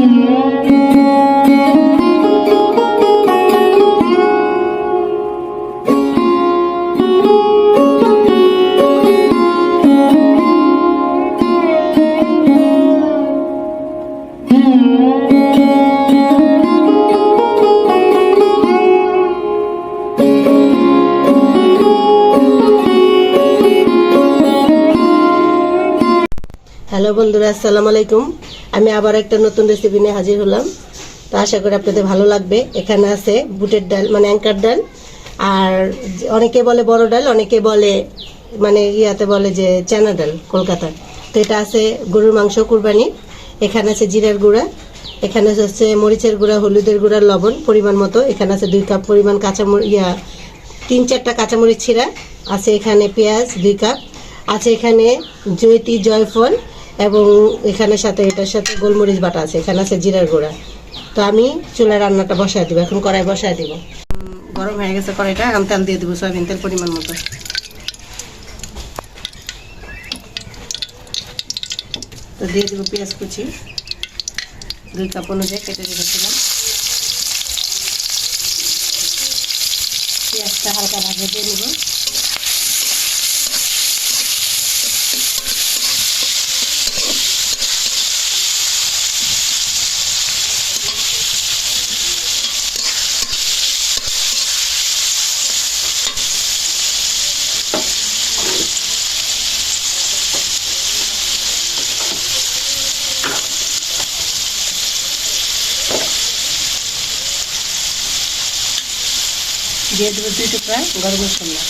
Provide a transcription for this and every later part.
Hello বন্ধুরা, আসসালামু আলাইকুম। আমি আবার একটা নতুন রেসিপি নিয়ে হাজির হলাম। তো আশা করি আপনাদের ভালো লাগবে। এখানে আছে বুটের ডাল, মানে অ্যাঙ্কার ডাল, আর অনেকে বলে বড় ডাল, অনেকে বলে মানে ইয়াতে বলে যে চানা ডাল কলকাতার। তো এটা আছে গরুর মাংস কুরবানি। এখানে আছে জিরার গুঁড়া, এখানে হচ্ছে মরিচের গুঁড়া, হলুদের গুঁড়া, লবণ পরিমাণ মতো। এখানে আছে 2 কাপ পরিমাণ কাঁচামরিচ, 3-4টা কাঁচামরিচ ছিঁড়া আছে। এখানে পেঁয়াজ 2 কাপ আছে। এখানে জয়িত্রী, জয়ফল, এবং এখানে সাথে এটার সাথে গোলমরিচ বাটা আছে। এখানে আছে জিরার গুঁড়া। তো আমি চুলায় রান্নাটা বসায় দিব। এখন কড়াই বসায় দিব। গরম হয়ে গেছে কড়াইটা। এখন তেল দিয়ে দেবো, সয়াবিন তেল পরিমাণ মতো। তো দিয়ে দেবো পেঁয়াজ কুচি 2 কাপ অনুযায়ী কেটে রেখেছিলাম। পেঁয়াজটা হালকা ভাজে দিয়ে নেব। দিয়ে দেবো 2 টুকরা গরম মশলা।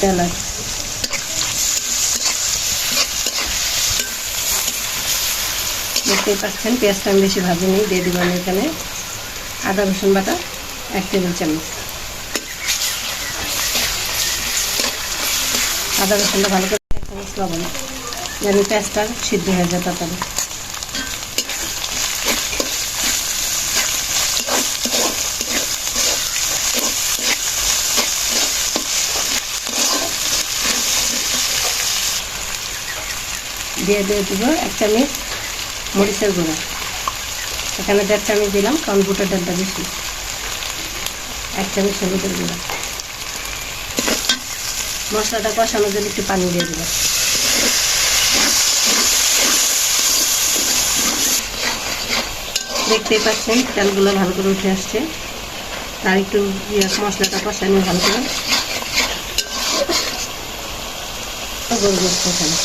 এলাচ, দেখতেই পাচ্ছেন পেঁয়াজটা আমি বেশি ভাজিনি। দিয়ে দেবো আমি এখানে আদা রসুন বাটা 1 টেবিল চামচ। আদা রসুনটা ভালো করে 1 চামচ লবণ, যেন পেঁয়াজটা সিদ্ধ হয়ে যায় তাড়াতাড়ি। দিয়ে দেবো 1 চামচ মরিচের গুঁড়া। এখানে 1.5 চামচ দিলাম, কারণ বুটের ডালটা বেশি। 1 চামচ হলুদের গুঁড়া। মশলাটা কষানোর জন্য একটু পানি দিয়ে দেবো। দেখতেই পাচ্ছেন তেলগুলো ভালো করে উঠে আসছে। তার একটু মশলাটা কষানো ভালো করে গোল গোল কষানো।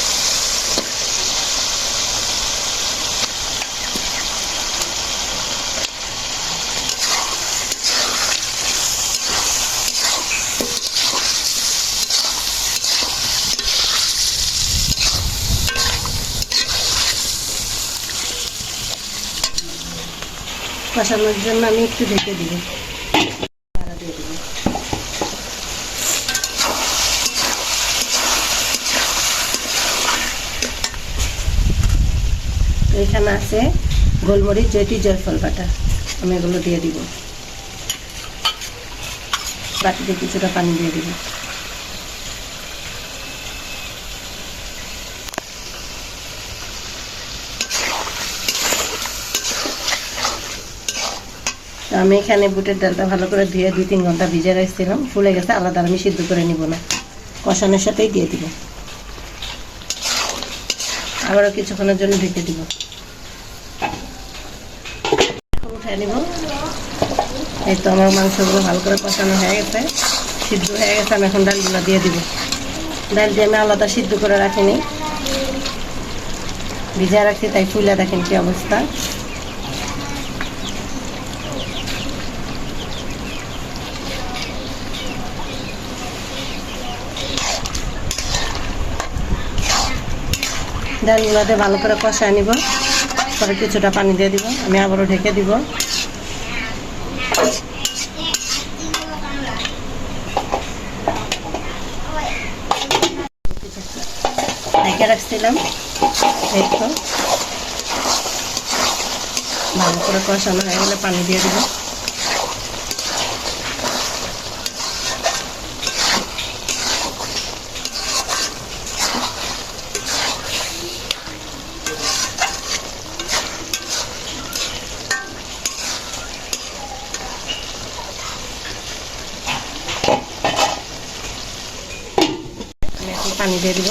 কষানোর জন্য আমি একটু ঢেকে দিব। এখানে আছে গোলমরিচ, জয়িত্রী, জয়ফল বাটা। আমি এগুলো দিয়ে দিব। বাটিতে কিছুটা পানি দিয়ে দিব। আমি এখানে বুটের ডালটা ভালো করে ধুয়ে 2-3 ঘন্টা ভিজে রাখছিলাম। ফুলে গেছে, আলাদা আমি সিদ্ধ করে নিব না, কষানোর সাথেই দিয়ে দিব। আবারও কিছুক্ষণের জন্য ঢেকে দিব। এখন উঠাই নিব। এই তো আমার মাংসগুলো ভালো করে কষানো হয়ে গেছে, সিদ্ধ হয়ে গেছে। আমি এখন ডালগুলো দিয়ে দিব। ডাল দিয়ে আমি আলাদা সিদ্ধ করে রাখিনি, ভিজে রাখছি, তাই ফুলে দেখেন কি অবস্থা। ডালগুলোতে ভালো করে কষায় নিব। পরে কিছুটা পানি দিয়ে দিব। আমি আবারও ঢেকে দিব। ঢেকে রাখছিলাম। এই তো ভালো করে কষানো হয়ে গেলে পানি দিয়ে দিব। পানি দিয়ে দিব।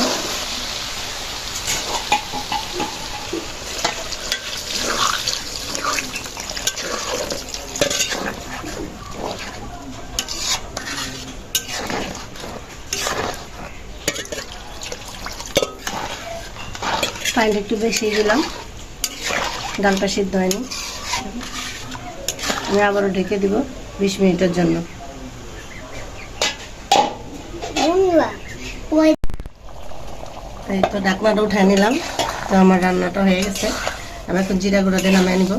পানিটা একটু বেশি দিলাম, ডালটা সিদ্ধ হয়নি। আমি আবারও ঢেকে দিব 20 মিনিটের জন্য। এই তো ঢাকনাটা উঠায় নিলাম। তো আমার রান্নাটা হয়ে গেছে। আমি এখন জিরা গুঁড়ো দিয়ে নামিয়ে নিব।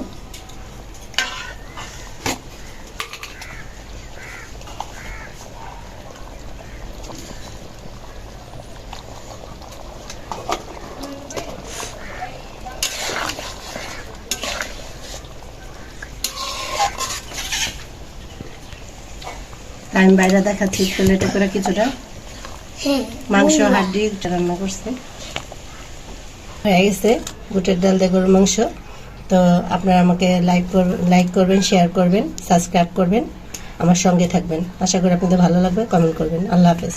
আমি বাইরে দেখাচ্ছি প্লেটে করে কিছুটা মাংস হাড্ডি রান্না করছে। হয়ে গেছে বুটের ডাল দিয়ে গরুর মাংস। তো আপনারা আমাকে লাইক করবেন, শেয়ার করবেন, সাবস্ক্রাইব করবেন, আমার সঙ্গে থাকবেন। আশা করি আপনাদের ভালো লাগবে। কমেন্ট করবেন। আল্লাহ হাফেজ।